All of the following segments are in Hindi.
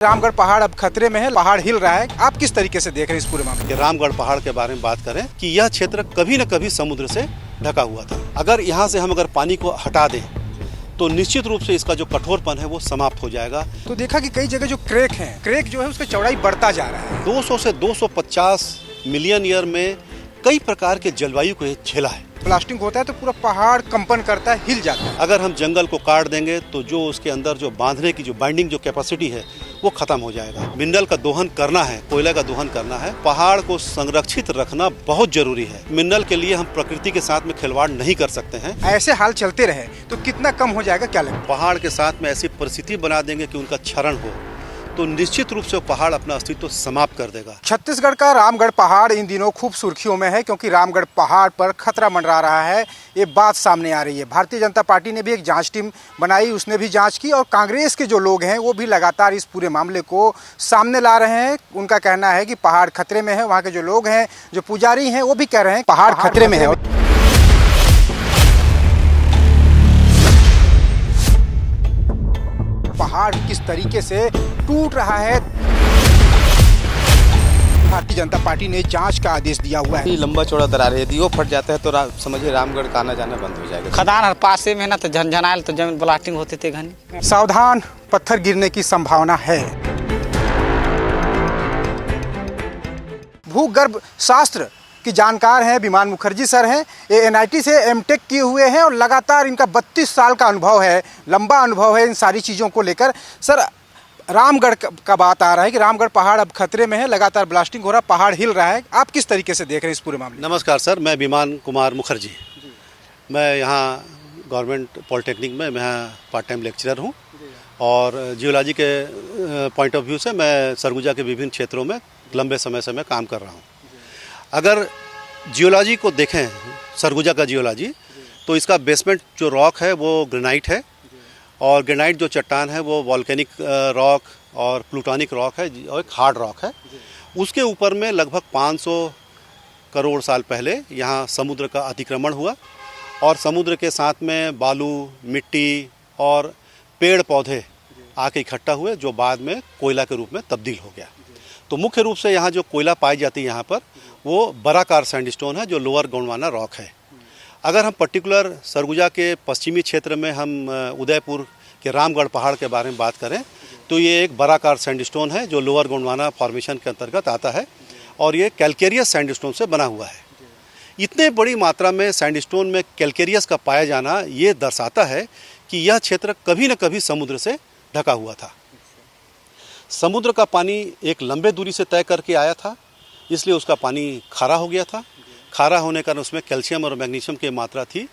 रामगढ़ पहाड़ अब खतरे में है, पहाड़ हिल रहा है। आप किस तरीके से देख रहे हैं इस पूरे मामले कि रामगढ़ पहाड़ के बारे में बात करें कि यह क्षेत्र कभी न कभी समुद्र से ढका हुआ था। अगर यहाँ से हम पानी को हटा दें तो निश्चित रूप से इसका जो कठोरपन है वो समाप्त हो जाएगा। तो देखा कि कई जगह जो क्रेक जो है उसका चौड़ाई बढ़ता जा रहा है। 200 से 250 मिलियन ईयर में कई प्रकार के जलवायु को झेला है। ब्लास्टिंग होता है तो पूरा पहाड़ कंपन करता है, हिल जाता है। अगर हम जंगल को काट देंगे तो जो उसके अंदर जो बांधने की जो बाइंडिंग जो कैपेसिटी है वो खत्म हो जाएगा। मिनरल का दोहन करना है, कोयला का दोहन करना है, पहाड़ को संरक्षित रखना बहुत जरूरी है। मिनरल के लिए हम प्रकृति के साथ में खिलवाड़ नहीं कर सकते हैं। ऐसे हाल चलते रहे तो कितना कम हो जाएगा, क्या लगता है? पहाड़ के साथ में ऐसी परिस्थिति बना देंगे कि उनका क्षरण हो तो निश्चित रूप से पहाड़ अपना अस्तित्व समाप्त कर देगा। छत्तीसगढ़ का रामगढ़ पहाड़ इन दिनों खूब सुर्खियों में है क्योंकि रामगढ़ पहाड़ पर खतरा मंडरा रहा है। ये बात सामने आ रही है। भारतीय जनता पार्टी ने भी एक जांच टीम बनाई, उसने भी जांच की और कांग्रेस के जो लोग हैं वो भी लगातार इस पूरे मामले को सामने ला रहे हैं। उनका कहना है कि पहाड़ खतरे में है। वहाँ के जो लोग हैं, जो पुजारी हैं, वो भी कह रहे हैं पहाड़ खतरे में है। पहाड़ किस तरीके से टूट रहा है। भारतीय जनता पार्टी ने जांच का आदेश दिया हुआ है। लंबा चौड़ा दरार है, यदि वो फट जाता है तो समझिए रामगढ़ का आना जाना बंद हो जाएगा। खदान हर पासे में ना तो झनझनायल तो जमीन ब्लास्टिंग होते थे घनी। सावधान, पत्थर गिरने की संभावना है। भूगर्भ शास्त्र की जानकार हैं विमान मुखर्जी सर हैं। ये NIT से M.Tech किए हुए हैं और लगातार इनका 32 साल का अनुभव है, लंबा अनुभव है इन सारी चीज़ों को लेकर। सर, रामगढ़ का बात आ रहा है कि रामगढ़ पहाड़ अब खतरे में है, लगातार ब्लास्टिंग हो रहा है, पहाड़ हिल रहा है। आप किस तरीके से देख रहे हैं इस पूरे मामले? नमस्कार सर, मैं विमान कुमार मुखर्जी। मैं यहाँ गवर्नमेंट पॉलिटेक्निक में मैं पार्ट टाइम लेक्चरर हूँ और जियोलॉजी के पॉइंट ऑफ व्यू से मैं सरगुजा के विभिन्न क्षेत्रों में लंबे समय से मैं काम कर रहा हूँ। अगर जियोलॉजी को देखें, सरगुजा का जियोलॉजी, तो इसका बेसमेंट जो रॉक है वो ग्रेनाइट है और ग्रेनाइट जो चट्टान है वो वॉल्केनिक रॉक और प्लूटोनिक रॉक है और एक हार्ड रॉक है। उसके ऊपर में लगभग 500 करोड़ साल पहले यहाँ समुद्र का अतिक्रमण हुआ और समुद्र के साथ में बालू, मिट्टी और पेड़ पौधे आके इकट्ठा हुए जो बाद में कोयला के रूप में तब्दील हो गया। तो मुख्य रूप से यहाँ जो कोयला पाई जाती है यहाँ पर वो बराकार सैंडस्टोन है जो लोअर गोंडवाना रॉक है। अगर हम पर्टिकुलर सरगुजा के पश्चिमी क्षेत्र में हम उदयपुर के रामगढ़ पहाड़ के बारे में बात करें तो ये एक बराकार सैंडस्टोन है जो लोअर गोंडवाना फॉर्मेशन के अंतर्गत आता है और ये कैल्केरियस सैंडस्टोन से बना हुआ है। इतने बड़ी मात्रा में सैंडस्टोन में कैल्केरियस का पाया जाना ये दर्शाता है कि यह क्षेत्र कभी न कभी समुद्र से ढका हुआ था। समुद्र का पानी एक लंबे दूरी से तय करके आया था, इसलिए उसका पानी खारा हो गया था। खारा होने के कारण उसमें कैल्शियम और मैग्नीशियम की मात्रा थी।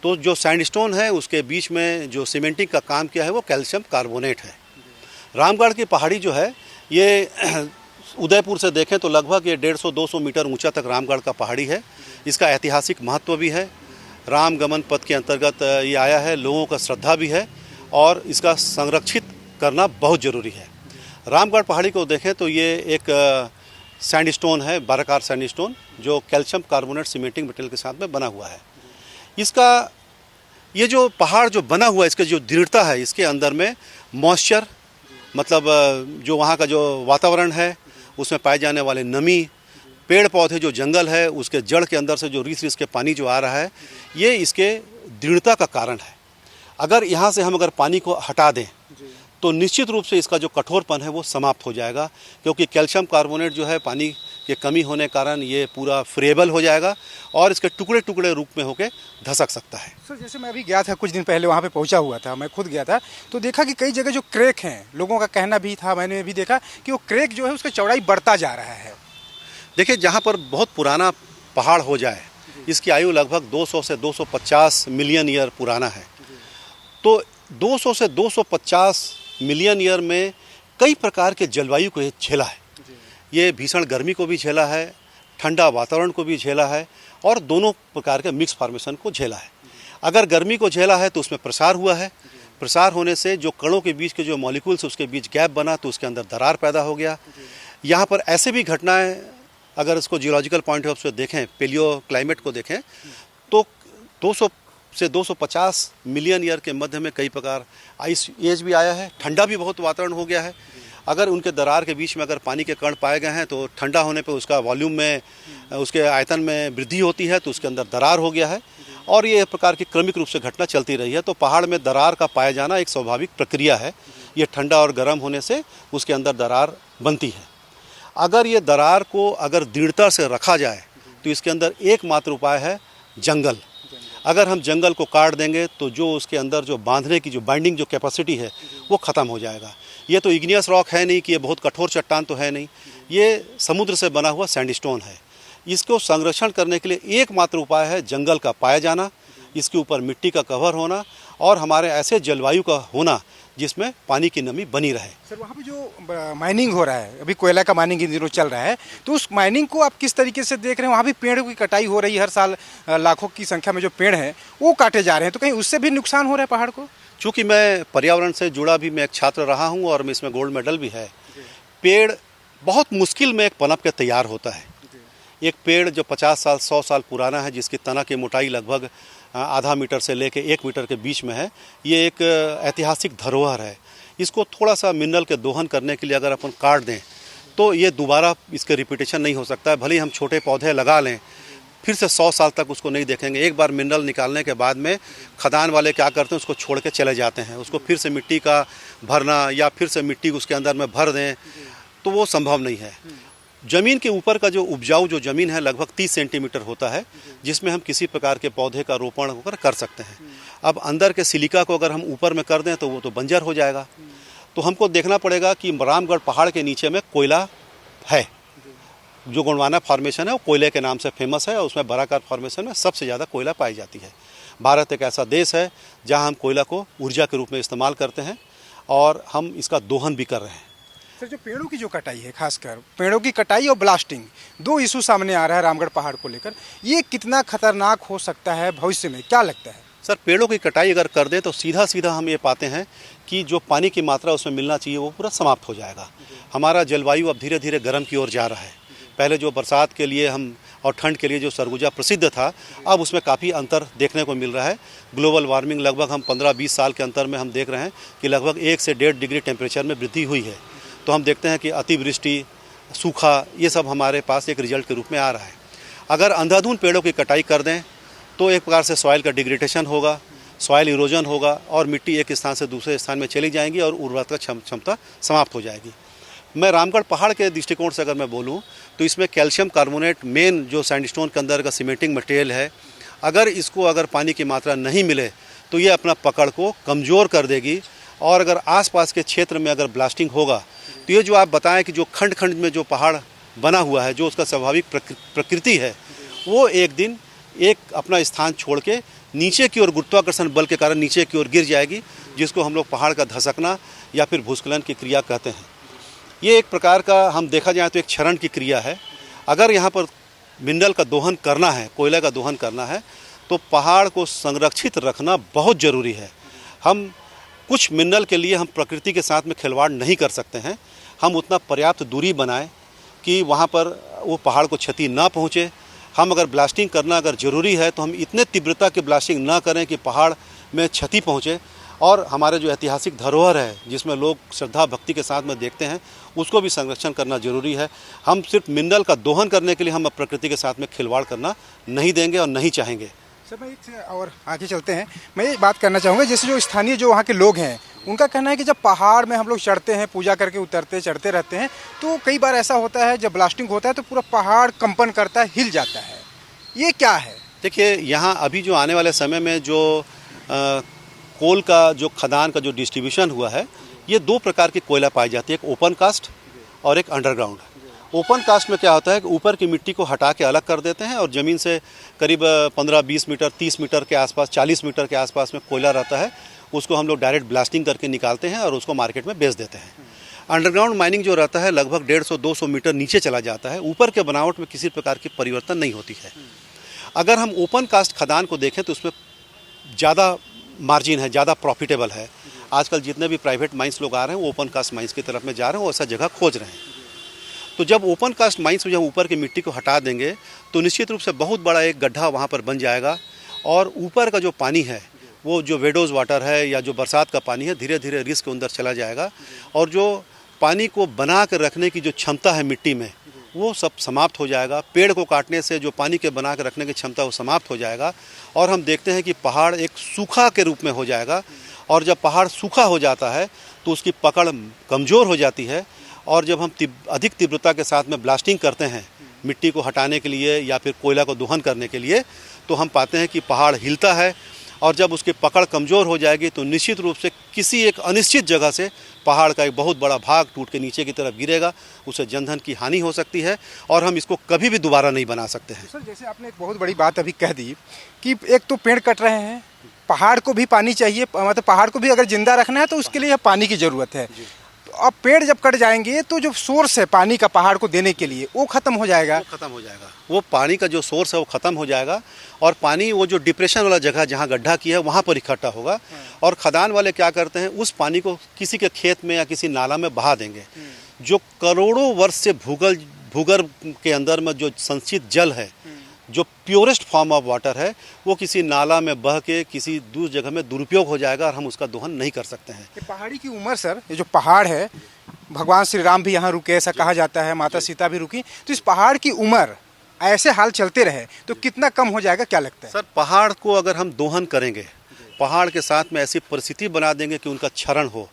तो जो सैंडस्टोन है उसके बीच में जो सीमेंटिंग का काम किया है वो कैल्शियम कार्बोनेट है। रामगढ़ की पहाड़ी जो है ये उदयपुर से देखें तो लगभग ये 150-200 मीटर ऊंचा तक रामगढ़ का पहाड़ी है। इसका ऐतिहासिक महत्व भी है, राम गमन पथ के अंतर्गत ये आया है, लोगों का श्रद्धा भी है और इसका संरक्षित करना बहुत ज़रूरी है। रामगढ़ पहाड़ी को देखें तो ये एक सैंडस्टोन है, बराकार सैंडस्टोन, जो कैल्शियम कार्बोनेट सीमेंटिंग मटेरियल के साथ में बना हुआ है। इसका ये जो पहाड़ जो बना हुआ है, इसका जो दृढ़ता है, इसके अंदर में मॉइस्चर मतलब जो वहाँ का जो वातावरण है उसमें पाए जाने वाले नमी, पेड़ पौधे, जो जंगल है उसके जड़ के अंदर से जो रिस के पानी जो आ रहा है, ये इसके दृढ़ता का कारण है। अगर यहाँ से हम पानी को हटा दें तो निश्चित रूप से इसका जो कठोरपन है वो समाप्त हो जाएगा क्योंकि कैल्शियम कार्बोनेट जो है पानी के कमी होने कारण ये पूरा फ्रेबल हो जाएगा और इसके टुकड़े टुकड़े रूप में होकर धसक सकता है। सर, जैसे मैं अभी गया था, कुछ दिन पहले वहाँ पे पहुँचा हुआ था, मैं खुद गया था, तो देखा कि कई जगह जो क्रेक हैं, लोगों का कहना भी था, मैंने भी देखा कि वो क्रेक जो है उसका चौड़ाई बढ़ता जा रहा है। देखिए, जहाँ पर बहुत पुराना पहाड़ हो जाए, इसकी आयु लगभग 200 से 250 मिलियन ईयर पुराना है। तो 200 से 250 मिलियन ईयर में कई प्रकार के जलवायु को झेला है। ये भीषण गर्मी को भी झेला है, ठंडा वातावरण को भी झेला है और दोनों प्रकार के मिक्स फॉर्मेशन को झेला है। अगर गर्मी को झेला है तो उसमें प्रसार हुआ है। प्रसार होने से जो कणों के बीच के जो मॉलिक्यूल्स उसके बीच गैप बना तो उसके अंदर दरार पैदा हो गया। यहाँ पर ऐसे भी घटनाएं, अगर इसको जियोलॉजिकल पॉइंट ऑफ व्यू से देखें, पेलियो क्लाइमेट को देखें, तो 200 से 250 मिलियन ईयर के मध्य में कई प्रकार आइस एज भी आया है, ठंडा भी बहुत वातावरण हो गया है। अगर उनके दरार के बीच में अगर पानी के कण पाए गए हैं तो ठंडा होने पे उसका वॉल्यूम में, उसके आयतन में वृद्धि होती है, तो उसके अंदर दरार हो गया है और ये एक प्रकार की क्रमिक रूप से घटना चलती रही है। तो पहाड़ में दरार का पाया जाना एक स्वाभाविक प्रक्रिया है। ये ठंडा और गर्म होने से उसके अंदर दरार बनती है। अगर ये दरार को अगर दृढ़ता से रखा जाए तो इसके अंदर एकमात्र उपाय है जंगल। अगर हम जंगल को काट देंगे तो जो उसके अंदर जो बांधने की जो बाइंडिंग जो कैपेसिटी है वो ख़त्म हो जाएगा। ये तो इग्नियस रॉक है नहीं कि ये बहुत कठोर चट्टान तो है नहीं, ये समुद्र से बना हुआ सैंडस्टोन है। इसको संरक्षण करने के लिए एकमात्र उपाय है जंगल का पाया जाना, इसके ऊपर मिट्टी का कवर होना और हमारे ऐसे जलवायु का होना जिसमें पानी की नमी बनी रहे। सर, वहाँ पे जो माइनिंग हो रहा है, अभी कोयला का माइनिंग इन दिनों चल रहा है, तो उस माइनिंग को आप किस तरीके से देख रहे हैं? वहाँ भी पेड़ों की कटाई हो रही है, हर साल लाखों की संख्या में जो पेड़ हैं वो काटे जा रहे हैं, तो कहीं उससे भी नुकसान हो रहा है पहाड़ को? चूँकि मैं पर्यावरण से जुड़ा भी मैं एक छात्र रहा हूँ और इसमें गोल्ड मेडल भी है। पेड़ बहुत मुश्किल में एक पनप के तैयार होता है। एक पेड़ जो 50 साल 100 साल पुराना है, जिसकी तना की मोटाई लगभग आधा मीटर से लेकर 1 मीटर के बीच में है, ये एक ऐतिहासिक धरोहर है। इसको थोड़ा सा मिनरल के दोहन करने के लिए अगर अपन काट दें तो ये दोबारा इसके रिपीटेशन नहीं हो सकता है। भले ही हम छोटे पौधे लगा लें, फिर से 100 साल तक उसको नहीं देखेंगे। एक बार मिनरल निकालने के बाद में खदान वाले क्या करते हैं, उसको छोड़ के चले जाते हैं। उसको फिर से मिट्टी का भरना या फिर से मिट्टी उसके अंदर में भर दें तो वो संभव नहीं है। ज़मीन के ऊपर का जो उपजाऊ जो ज़मीन है लगभग 30 सेंटीमीटर होता है, जिसमें हम किसी प्रकार के पौधे का रोपण होकर कर सकते हैं। अब अंदर के सिलिका को अगर हम ऊपर में कर दें तो वो तो बंजर हो जाएगा। तो हमको देखना पड़ेगा कि रामगढ़ पहाड़ के नीचे में कोयला है। जो गोंडवाना फॉर्मेशन है वो कोयले के नाम से फेमस है और उसमें बराकर फॉर्मेशन में सबसे ज़्यादा कोयला पाई जाती है। भारत एक ऐसा देश है जहाँ हम कोयला को ऊर्जा के रूप में इस्तेमाल करते हैं और हम इसका दोहन भी कर रहे हैं। सर, जो पेड़ों की जो कटाई है, खासकर पेड़ों की कटाई और ब्लास्टिंग, दो इशू सामने आ रहा है रामगढ़ पहाड़ को लेकर, ये कितना खतरनाक हो सकता है भविष्य में, क्या लगता है? सर, पेड़ों की कटाई अगर कर दें तो सीधा सीधा हम ये पाते हैं कि जो पानी की मात्रा उसमें मिलना चाहिए वो पूरा समाप्त हो जाएगा। हमारा जलवायु अब धीरे धीरे गर्म की ओर जा रहा है। पहले जो बरसात के लिए हम और ठंड के लिए जो सरगुजा प्रसिद्ध था, अब उसमें काफ़ी अंतर देखने को मिल रहा है। ग्लोबल वार्मिंग लगभग हम 15-20 साल के अंतर में हम देख रहे हैं कि लगभग 1 से 1.5 डिग्री टेम्परेचर में वृद्धि हुई है। तो हम देखते हैं कि अतिवृष्टि, सूखा, ये सब हमारे पास एक रिजल्ट के रूप में आ रहा है। अगर अंधाधुंध पेड़ों की कटाई कर दें तो एक प्रकार से सॉइल का डिग्रेडेशन होगा, सॉइल इरोजन होगा और मिट्टी एक स्थान से दूसरे स्थान में चली जाएंगी और उर्वरता क्षमता समाप्त हो जाएगी। मैं रामगढ़ पहाड़ के दृष्टिकोण से अगर मैं बोलूं तो इसमें कैल्शियम कार्बोनेट मेन जो सैंडस्टोन के अंदर का सीमेंटिंग मटेरियल है, अगर पानी की मात्रा नहीं मिले तो ये अपना पकड़ को कमज़ोर कर देगी। और अगर आसपास के क्षेत्र में अगर ब्लास्टिंग होगा तो ये जो आप बताएं कि जो खंड खंड में जो पहाड़ बना हुआ है, जो उसका स्वाभाविक प्रकृति है, वो एक दिन एक अपना स्थान छोड़ के नीचे की ओर गुरुत्वाकर्षण बल के कारण नीचे की ओर गिर जाएगी, जिसको हम लोग पहाड़ का धसकना या फिर भूस्खलन की क्रिया कहते हैं। ये एक प्रकार का हम देखा जाए तो एक क्षरण की क्रिया है। अगर यहाँ पर मिनरल का दोहन करना है, कोयला का दोहन करना है, तो पहाड़ को संरक्षित रखना बहुत ज़रूरी है। हम कुछ मिनरल के लिए हम प्रकृति के साथ में खिलवाड़ नहीं कर सकते हैं। हम उतना पर्याप्त दूरी बनाएं कि वहाँ पर वो पहाड़ को क्षति ना पहुँचे। हम अगर ब्लास्टिंग करना अगर ज़रूरी है तो हम इतने तीव्रता की ब्लास्टिंग ना करें कि पहाड़ में क्षति पहुँचे। और हमारे जो ऐतिहासिक धरोहर है, जिसमें लोग श्रद्धा भक्ति के साथ में देखते हैं, उसको भी संरक्षण करना जरूरी है। हम सिर्फ मिनरल का दोहन करने के लिए हम प्रकृति के साथ में खिलवाड़ करना नहीं देंगे और नहीं चाहेंगे। सर, मैं एक और आगे चलते हैं, मैं ये बात करना चाहूँगा, जैसे जो स्थानीय जो वहाँ के लोग हैं, उनका कहना है कि जब पहाड़ में हम लोग चढ़ते हैं, पूजा करके उतरते चढ़ते रहते हैं, तो कई बार ऐसा होता है जब ब्लास्टिंग होता है तो पूरा पहाड़ कंपन करता है, हिल जाता है। ये क्या है? देखिए, यहाँ अभी जो आने वाले समय में जो कोल का जो खदान का जो डिस्ट्रीब्यूशन हुआ है, ये 2 प्रकार की कोयला पाई जाती है, एक ओपन कास्ट और एक अंडरग्राउंड। ओपन कास्ट में क्या होता है कि ऊपर की मिट्टी को हटा के अलग कर देते हैं और ज़मीन से करीब 15-20 मीटर 30 मीटर के आसपास 40 मीटर के आसपास में कोयला रहता है, उसको हम लोग डायरेक्ट ब्लास्टिंग करके निकालते हैं और उसको मार्केट में बेच देते हैं। अंडरग्राउंड माइनिंग जो रहता है लगभग 150-200 मीटर नीचे चला जाता है, ऊपर के बनावट में किसी प्रकार की परिवर्तन नहीं होती है। अगर हम ओपन कास्ट खदान को देखें तो उसमें ज़्यादा मार्जिन है, ज़्यादा प्रॉफिटेबल है। आजकल जितने भी प्राइवेट माइंस लोग आ रहे हैं वो ओपन कास्ट माइंस की तरफ में जा रहे हैं, वो ऐसा जगह खोज रहे हैं। तो जब ओपन कास्ट माइंस में जब ऊपर की मिट्टी को हटा देंगे तो निश्चित रूप से बहुत बड़ा एक गड्ढा वहाँ पर बन जाएगा और ऊपर का जो पानी है, वो जो वेडोज वाटर है या जो बरसात का पानी है, धीरे धीरे रिस्क के अंदर चला जाएगा और जो पानी को बना कर रखने की जो क्षमता है मिट्टी में, वो सब समाप्त हो जाएगा। पेड़ को काटने से जो पानी के बना कर रखने की क्षमता वो समाप्त हो जाएगा और हम देखते हैं कि पहाड़ एक सूखा के रूप में हो जाएगा। और जब पहाड़ सूखा हो जाता है तो उसकी पकड़ कमज़ोर हो जाती है और जब हम अधिक तीव्रता के साथ में ब्लास्टिंग करते हैं मिट्टी को हटाने के लिए या फिर कोयला को दोहन करने के लिए, तो हम पाते हैं कि पहाड़ हिलता है और जब उसकी पकड़ कमज़ोर हो जाएगी तो निश्चित रूप से किसी एक अनिश्चित जगह से पहाड़ का एक बहुत बड़ा भाग टूट के नीचे की तरफ गिरेगा, उससे जनधन की हानि हो सकती है और हम इसको कभी भी दोबारा नहीं बना सकते हैं। सर, जैसे आपने एक बहुत बड़ी बात अभी कह दी कि एक तो पेड़ कट रहे हैं, पहाड़ को भी पानी चाहिए, मतलब पहाड़ को भी अगर जिंदा रखना है तो उसके लिए पानी की ज़रूरत है। अब पेड़ जब कट जाएंगे तो जो सोर्स है पानी का पहाड़ को देने के लिए वो खत्म हो जाएगा। वो पानी का जो सोर्स है वो खत्म हो जाएगा और पानी वो जो डिप्रेशन वाला जगह जहाँ गड्ढा किया है वहाँ पर इकट्ठा होगा और खदान वाले क्या करते हैं, उस पानी को किसी के खेत में या किसी नाला में बहा देंगे। जो करोड़ों वर्ष से भूगर्भ के अंदर में जो संचित जल है, जो प्योरेस्ट फॉर्म ऑफ वाटर है, वो किसी नाला में बह के किसी दूसरी जगह में दुरुपयोग हो जाएगा और हम उसका दोहन नहीं कर सकते हैं। ये पहाड़ी की उम्र सर, ये जो पहाड़ है, भगवान श्री राम भी यहाँ रुके ऐसा कहा जाता है, माता सीता भी रुकी, तो इस पहाड़ की उम्र ऐसे हाल चलते रहे तो कितना कम हो जाएगा, क्या लगता है? सर, पहाड़ को अगर हम दोहन करेंगे, पहाड़ के साथ में ऐसी परिस्थिति बना देंगे कि उनका क्षरण हो,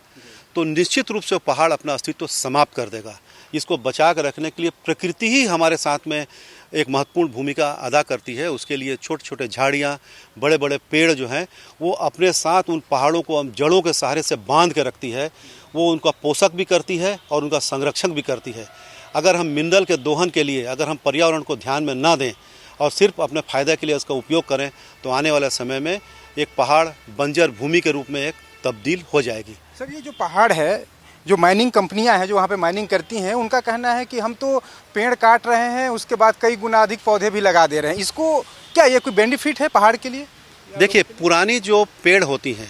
तो निश्चित रूप से वो पहाड़ अपना अस्तित्व समाप्त कर देगा। इसको बचा कर रखने के लिए प्रकृति ही हमारे साथ में एक महत्वपूर्ण भूमिका अदा करती है। उसके लिए छोटे छोटे झाड़ियाँ, बड़े बड़े पेड़ जो हैं वो अपने साथ उन पहाड़ों को हम जड़ों के सहारे से बांध के रखती है। वो उनका पोषक भी करती है और उनका संरक्षण भी करती है। अगर हम मिनरल के दोहन के लिए अगर हम पर्यावरण को ध्यान में ना दें और सिर्फ अपने फ़ायदे के लिए उसका उपयोग करें तो आने वाले समय में एक पहाड़ बंजर भूमि के रूप में एक तब्दील हो जाएगी। सर, ये जो पहाड़ है, जो माइनिंग कंपनियां हैं जो वहाँ पे माइनिंग करती हैं, उनका कहना है कि हम तो पेड़ काट रहे हैं, उसके बाद कई गुना अधिक पौधे भी लगा दे रहे हैं। इसको क्या ये कोई बेनिफिट है पहाड़ के लिए? देखिए, पुरानी जो पेड़ होती हैं,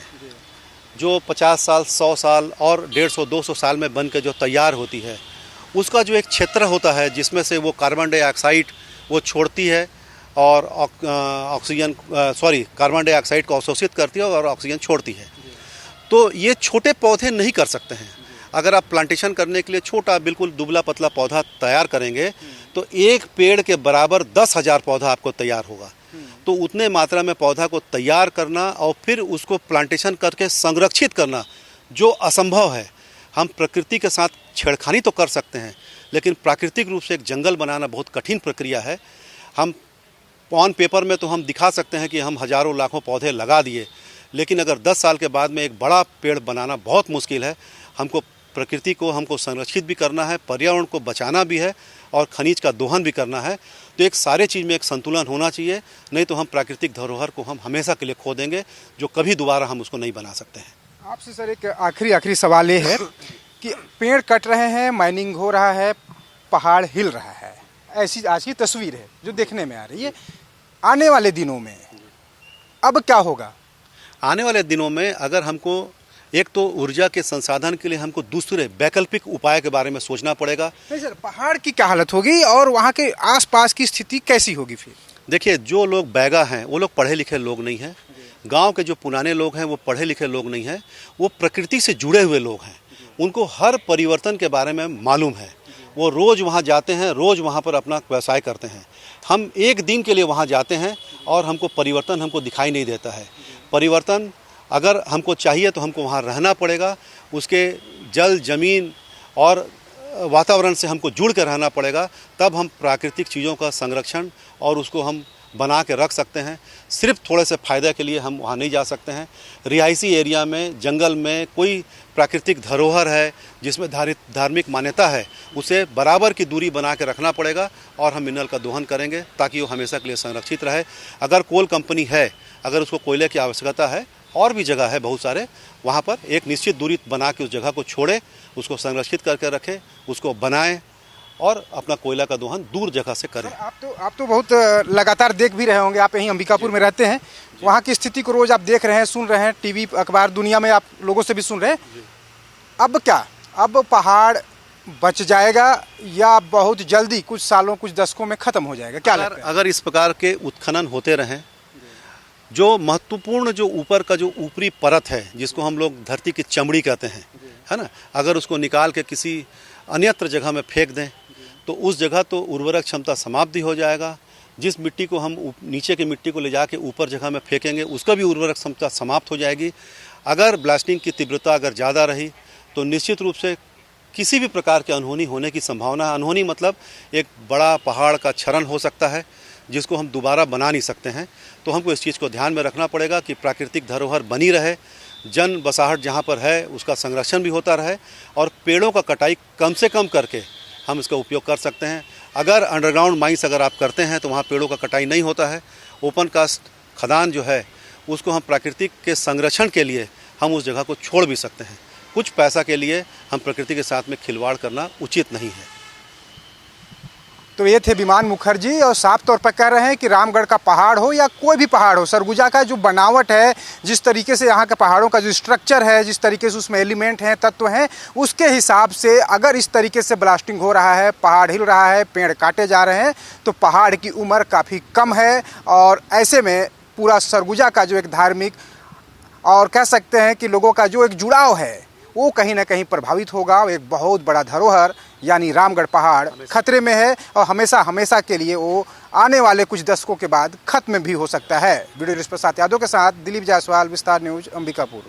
जो 50 साल 100 साल और 150-200 साल में बन के जो तैयार होती है, उसका जो एक क्षेत्र होता है जिसमें से वो कार्बन डाइऑक्साइड वो छोड़ती है और कार्बन डाइऑक्साइड को अवशोषित करती है और ऑक्सीजन छोड़ती है। तो ये छोटे पौधे नहीं कर सकते हैं। अगर आप प्लांटेशन करने के लिए छोटा बिल्कुल दुबला पतला पौधा तैयार करेंगे तो एक पेड़ के बराबर 10,000 पौधा आपको तैयार होगा। तो उतने मात्रा में पौधा को तैयार करना और फिर उसको प्लांटेशन करके संरक्षित करना जो असंभव है। हम प्रकृति के साथ छेड़खानी तो कर सकते हैं, लेकिन प्राकृतिक रूप से एक जंगल बनाना बहुत कठिन प्रक्रिया है। हम ऑन पेपर में तो हम दिखा सकते हैं कि हम हज़ारों लाखों पौधे लगा दिए, लेकिन अगर 10 साल के बाद में एक बड़ा पेड़ बनाना बहुत मुश्किल है। हमको प्रकृति को हमको संरक्षित भी करना है, पर्यावरण को बचाना भी है और खनिज का दोहन भी करना है। तो एक सारे चीज़ में एक संतुलन होना चाहिए, नहीं तो हम प्राकृतिक धरोहर को हम हमेशा के लिए खो देंगे, जो कभी दोबारा हम उसको नहीं बना सकते हैं। आपसे सर एक आखिरी सवाल ये है कि पेड़ कट रहे हैं, माइनिंग हो रहा है, पहाड़ हिल रहा है, ऐसी आज की तस्वीर है जो देखने में आ रही है। आने वाले दिनों में अब क्या होगा? आने वाले दिनों में अगर हमको एक तो ऊर्जा के संसाधन के लिए हमको दूसरे वैकल्पिक उपाय के बारे में सोचना पड़ेगा। नहीं सर, पहाड़ की क्या हालत होगी और वहाँ के आसपास की स्थिति कैसी होगी फिर? देखिए, जो लोग बैगा हैं वो लोग पढ़े लिखे लोग नहीं हैं। गांव के जो पुराने लोग हैं वो पढ़े लिखे लोग नहीं हैं, वो प्रकृति से जुड़े हुए लोग हैं। उनको हर परिवर्तन के बारे में मालूम है। वो रोज़ वहाँ जाते हैं, रोज़ वहाँ पर अपना व्यवसाय करते हैं। हम एक दिन के लिए वहाँ जाते हैं और हमको परिवर्तन हमको दिखाई नहीं देता है। परिवर्तन अगर हमको चाहिए तो हमको वहाँ रहना पड़ेगा, उसके जल ज़मीन और वातावरण से हमको जुड़ कर रहना पड़ेगा, तब हम प्राकृतिक चीज़ों का संरक्षण और उसको हम बना के रख सकते हैं। सिर्फ थोड़े से फ़ायदे के लिए हम वहाँ नहीं जा सकते हैं। रिहायशी एरिया में, जंगल में कोई प्राकृतिक धरोहर है जिसमें धार्मिक मान्यता है, उसे बराबर की दूरी बना के रखना पड़ेगा और हम मिनरल का दोहन करेंगे ताकि वो हमेशा के लिए संरक्षित रहे। अगर कोल कंपनी है, अगर उसको कोयले की आवश्यकता है, और भी जगह है बहुत सारे, वहाँ पर एक निश्चित दूरी बना के उस जगह को छोड़े, उसको संरक्षित करके रखें, उसको बनाएं और अपना कोयला का दोहन दूर जगह से करें। आप तो बहुत लगातार देख भी रहे होंगे, आप यहीं अंबिकापुर में रहते हैं, वहाँ की स्थिति को रोज़ आप देख रहे हैं, सुन रहे हैं, टीवी अखबार दुनिया में आप लोगों से भी सुन रहे हैं। अब क्या, अब पहाड़ बच जाएगा या बहुत जल्दी कुछ सालों कुछ दशकों में ख़त्म हो जाएगा, क्या लगता है? अगर इस प्रकार के उत्खनन होते रहें, जो महत्वपूर्ण जो ऊपर का जो ऊपरी परत है जिसको हम लोग धरती की चमड़ी कहते हैं, है ना। अगर उसको निकाल के किसी अन्यत्र जगह में फेंक दें तो उस जगह तो उर्वरक क्षमता समाप्ति हो जाएगा। जिस मिट्टी को हम नीचे की मिट्टी को ले जाके ऊपर जगह में फेंकेंगे उसका भी उर्वरक क्षमता समाप्त हो जाएगी। अगर ब्लास्टिंग की तीव्रता अगर ज़्यादा रही तो निश्चित रूप से किसी भी प्रकार की अनहोनी होने की संभावना है। अनहोनी मतलब एक बड़ा पहाड़ का क्षरण हो सकता है जिसको हम दोबारा बना नहीं सकते हैं। तो हमको इस चीज़ को ध्यान में रखना पड़ेगा कि प्राकृतिक धरोहर बनी रहे, जन बसाहट जहाँ पर है उसका संरक्षण भी होता रहे और पेड़ों का कटाई कम से कम करके हम इसका उपयोग कर सकते हैं। अगर अंडरग्राउंड माइंस अगर आप करते हैं तो वहाँ पेड़ों का कटाई नहीं होता है। ओपन कास्ट खदान जो है उसको हम प्राकृतिक के संरक्षण के लिए हम उस जगह को छोड़ भी सकते हैं। कुछ पैसा के लिए हम प्रकृति के साथ में खिलवाड़ करना उचित नहीं है। तो ये थे विमान मुखर्जी और साफ तौर पर कह रहे हैं कि रामगढ़ का पहाड़ हो या कोई भी पहाड़ हो, सरगुजा का जो बनावट है, जिस तरीके से यहाँ के पहाड़ों का जो स्ट्रक्चर है, जिस तरीके से उसमें एलिमेंट हैं, तत्व हैं, उसके हिसाब से अगर इस तरीके से ब्लास्टिंग हो रहा है, पहाड़ हिल रहा है, पेड़ काटे जा रहे हैं, तो पहाड़ की उम्र काफ़ी कम है। और ऐसे में पूरा सरगुजा का जो एक धार्मिक और कह सकते हैं कि लोगों का जो एक जुड़ाव है वो कहीं ना कहीं प्रभावित होगा। एक बहुत बड़ा धरोहर यानी रामगढ़ पहाड़ खतरे में है और हमेशा हमेशा के लिए वो आने वाले कुछ दशकों के बाद खत्म भी हो सकता है। वीडियो रिपोर्टर यादव के साथ दिलीप जायसवाल, विस्तार न्यूज, अंबिकापुर।